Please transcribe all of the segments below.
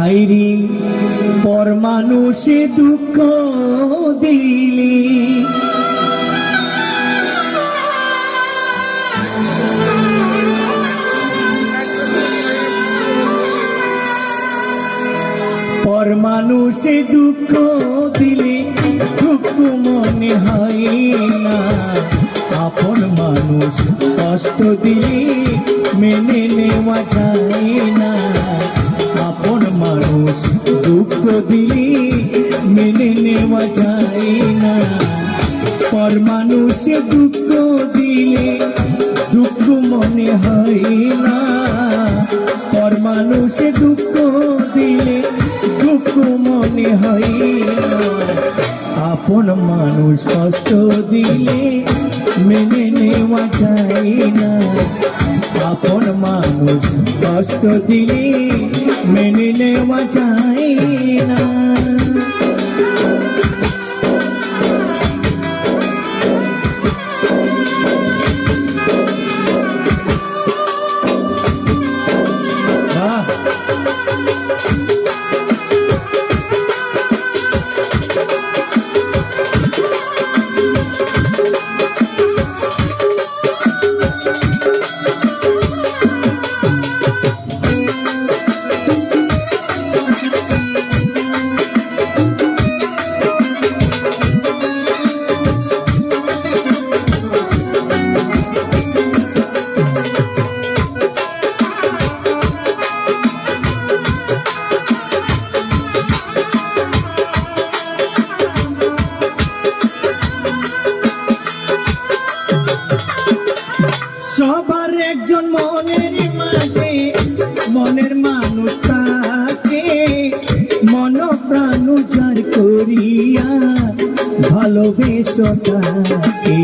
হাইরি পর মানুষে দুঃখ দিলি পর মানুষে দুঃখ দিলে দুঃখ মনে হয় না, আপন মানুষ কষ্ট দিলে মেনে নেওয়া যায় না, আপন মানুষ দুঃখ দিলে মেনে নেওয়া যায় না। পর মানুষে দুঃখ দিলে দুঃখ মনে হয় না, পর মানুষে দুঃখ দিলে দুঃখ মনে হয় না, আপন মানুষ কষ্ট দিলে মেনে নেওয়া যায় না, আপন মানুষ কষ্ট দিলে মেনে নেওয়া যায় না। সবার একজন মনের মাঝে মনের মানুষ থাকে, মন প্রাণ উজাড় করিয়া ভালোবেসো তাকে।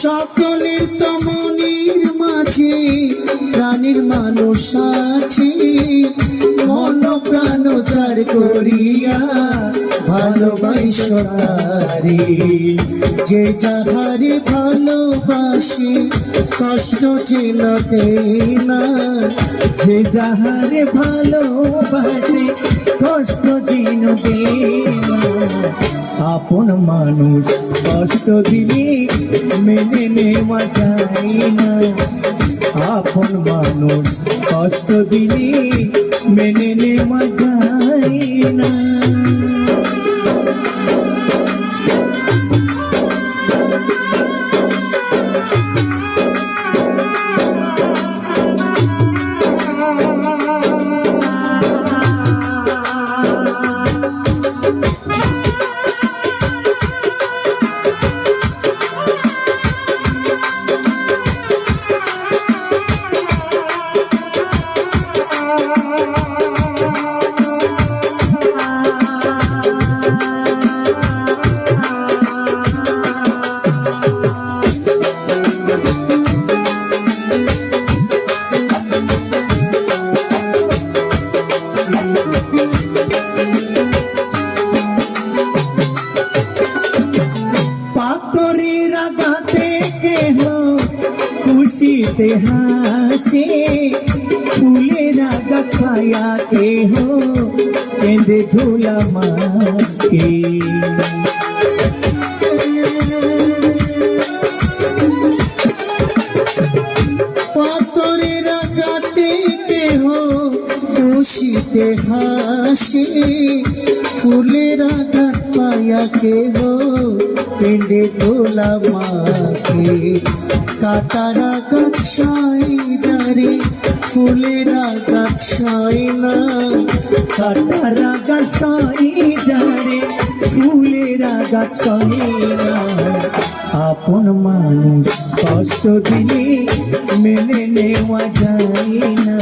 সকলের তো মনের মাঝে প্রাণীর মানুষ আছে, মন প্রাণ উজাড় করিয়া ভালোবাসো তারে। যে যাহারে ভালোবাসে কষ্ট যেন দেয় না, যে যাহারে ভালোবাসে কষ্ট যেন দেয় না, আপন মানুষ কষ্ট দিলে মেনে নেওয়া যায় না, আপন মানুষ কষ্ট দিলে মেনে নেওয়া যায় না। খুশিতে হাসে ফুলের আগা খায়া কেহ কেঁদে ধুলা মাকে। পাথরের আগাতে কেহ খুশিতে হাসে ফুলের আঘাত পায়া কেহ কেঁদে ধুলা মাকে। কাটার আঘাত সয় যারে ফুলের আঘাত সয় না, কাটার আঘাত সয় যারে ফুলের আঘাত সয় না, আপন মানুষ কষ্ট দিলে মেনে নেওয়া যায় না,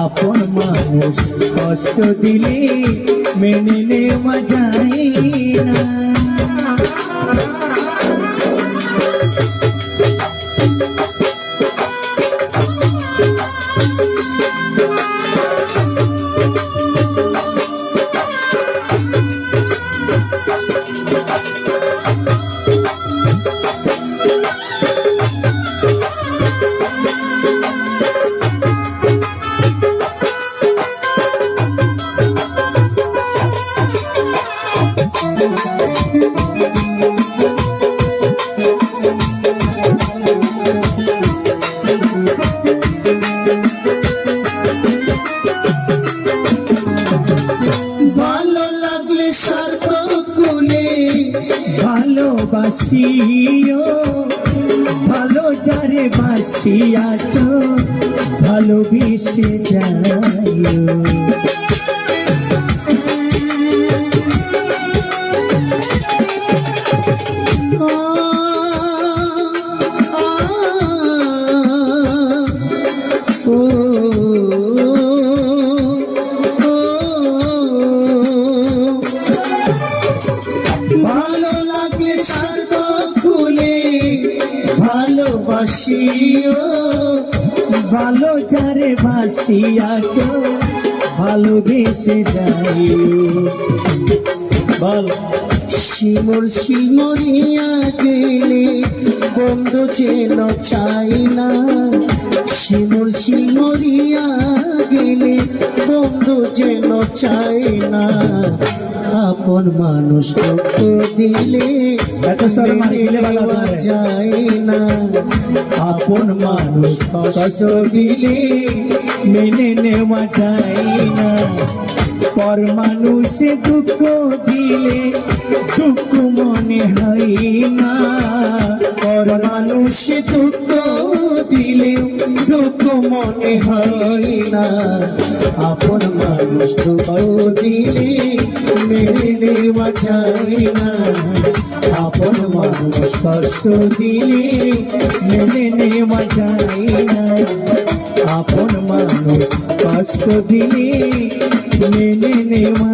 আপন মানুষ কষ্ট দিলে মেনে নেওয়া যায় না। বসিয়াছ ভালোবেসে যাইও। ভালো লাগে সার্থ খুলে ভালোবাসিও, ভালো যারে বাসিয়াছ ভালোবেসে যাইও। বল শিমুল শিমরিয়া গেলে বন্ধু যেন চাই না, শিমুল শিমরিয়া গেলে বন্ধু যেন চাই না। আপন মানুষ তো দিলে যায় না, আপন মানুষ কষ্ট দিলে মেনে নেওয়া যায় না। পর মানুষে দুঃখ দিলে দুঃখ মনে হয় না, পর মানুষে দুঃখ দিলে দুঃখ মনে হয় না। আপন মানুষ দুঃখ দিলে মেনে নেওয়া যায় না, আপন মানুষ কষ্ট দিলে মেনে নেওয়া যায় না, আপন মানুষ কষ্ট দিলে মেনে নেওয়া